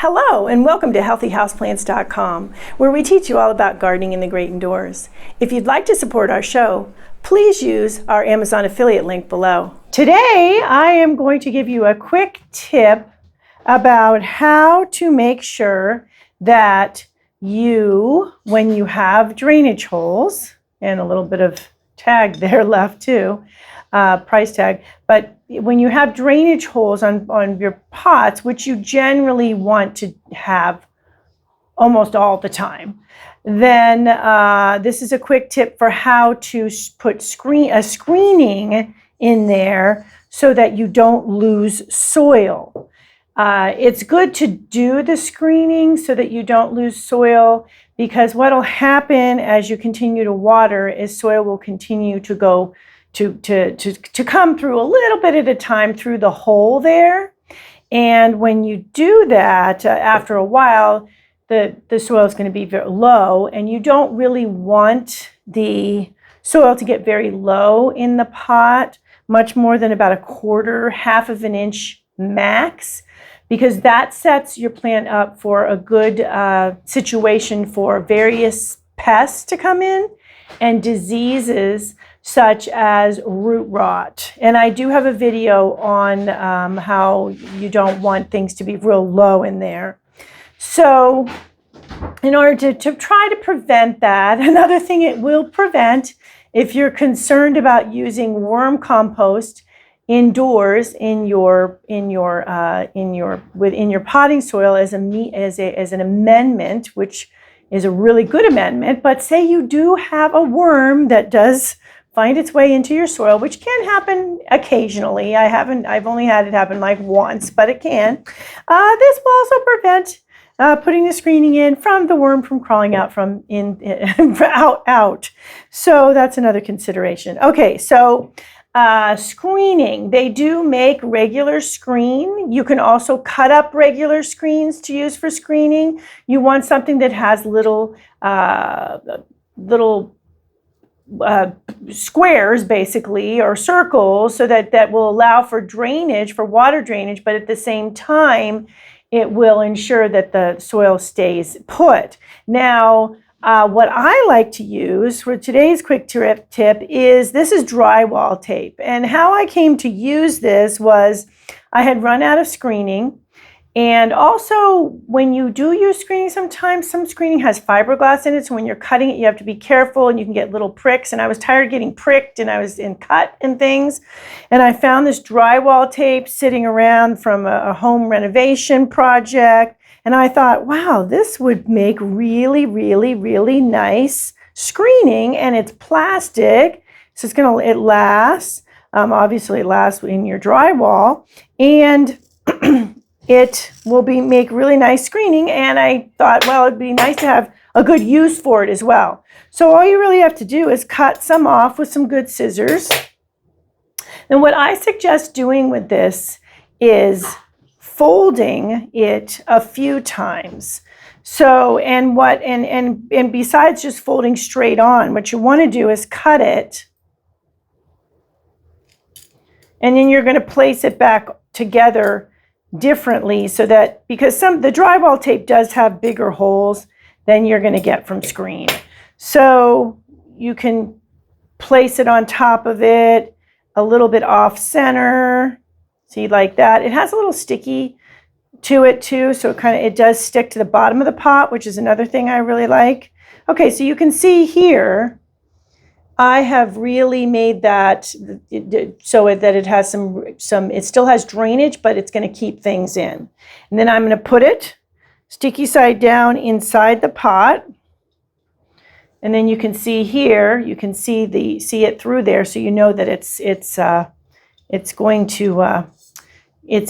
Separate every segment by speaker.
Speaker 1: Hello and welcome to 𝗍𝗵𝗂𝗂𝗋𝗆𝑠.com, where we teach you all about gardening in the great indoors. If you'd like to support our show, please use our Amazon affiliate link below. Today I am going to give you a quick tip about how to make sure that when you have drainage holes, and a little bit of tag there left too, price tag, but when you have drainage holes on your pots, which you generally want to have almost all the time, then this is a quick tip for how to put a screening in there so that you don't lose soil. It's good to do the screening so that you don't lose soil, because what will happen as you continue to water is soil will continue to go to come through a little bit at a time through the hole there. And when you do that, after a while, the soil is going to be very low, and you don't really want the soil to get very low in the pot, much more than about half of an inch max, because that sets your plant up for a good situation for various pests to come in and diseases such as root rot. And I do have a video on how you don't want things to be real low in there. So in order to try to prevent that, another thing it will prevent, if you're concerned about using worm compost indoors in your potting soil as an amendment, which is a really good amendment. But say you do have a worm that does find its way into your soil, which can happen occasionally. I've only had it happen like once, but it can. This will also prevent putting the screening in from the worm from crawling out out. So that's another consideration. Okay, so screening. They do make regular screen. You can also cut up regular screens to use for screening. You want something that has little squares basically, or circles, so that will allow for drainage, for water drainage, but at the same time it will ensure that the soil stays put. Now what I like to use for today's quick tip is drywall tape. And how I came to use this was I had run out of screening. And also, when you do use screening, sometimes some screening has fiberglass in it, so when you're cutting it, you have to be careful, and you can get little pricks. And I was tired of getting pricked, and I was in cut and things. And I found this drywall tape sitting around from a home renovation project. And I thought, wow, this would make really, really, really nice screening. And it's plastic, so it lasts. Obviously, it lasts in your drywall, and it will make really nice screening. And I thought, well, it'd be nice to have a good use for it as well. So all you really have to do is cut some off with some good scissors. And what I suggest doing with this is folding it a few times. So, and besides just folding straight on, what you want to do is cut it, and then you're going to place it back together differently, so that, because the drywall tape does have bigger holes than you're going to get from screen. So you can place it on top of it a little bit off center. See, like that. It has a little sticky to it too, so it does stick to the bottom of the pot, which is another thing I really like. Okay, so you can see here I have really made that so that it has it still has drainage, but it's going to keep things in. And then I'm going to put it sticky side down inside the pot. And then you can see here, you can see it through there, so you know that it's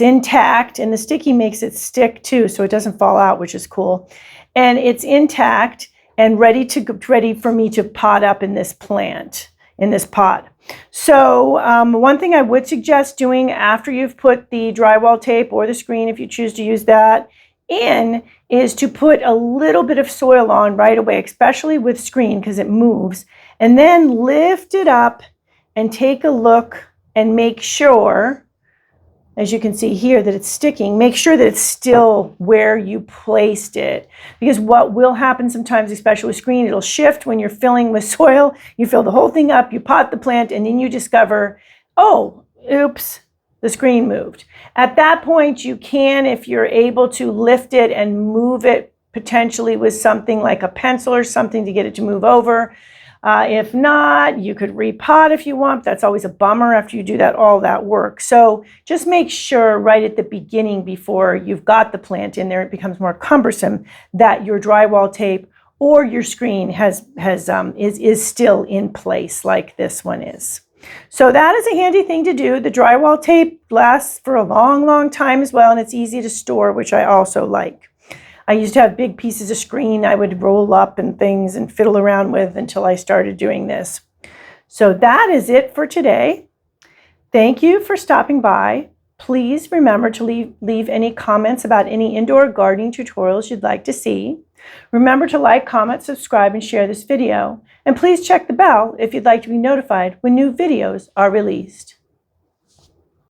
Speaker 1: intact, and the sticky makes it stick too, so it doesn't fall out, which is cool. And it's intact and ready for me to pot up in this pot. So one thing I would suggest doing after you've put the drywall tape, or the screen if you choose to use that, in, is to put a little bit of soil on right away, especially with screen, because it moves, and then lift it up and take a look and make sure as you can see here, that it's sticking, make sure that it's still where you placed it. Because what will happen sometimes, especially with screen, it'll shift when you're filling with soil. You fill the whole thing up, you pot the plant, and then you discover, oh, oops, the screen moved. At that point, you can, if you're able to, lift it and move it potentially with something like a pencil or something to get it to move over. If not, you could repot if you want. That's always a bummer after you do all that work. So just make sure right at the beginning, before you've got the plant in there, it becomes more cumbersome, that your drywall tape or your screen is still in place like this one is. So that is a handy thing to do. The drywall tape lasts for a long, long time as well, and it's easy to store, which I also like. I used to have big pieces of screen I would roll up and things and fiddle around with until I started doing this. So that is it for today. Thank you for stopping by. Please remember to leave any comments about any indoor gardening tutorials you'd like to see. Remember to like, comment, subscribe, and share this video. And please check the bell if you'd like to be notified when new videos are released.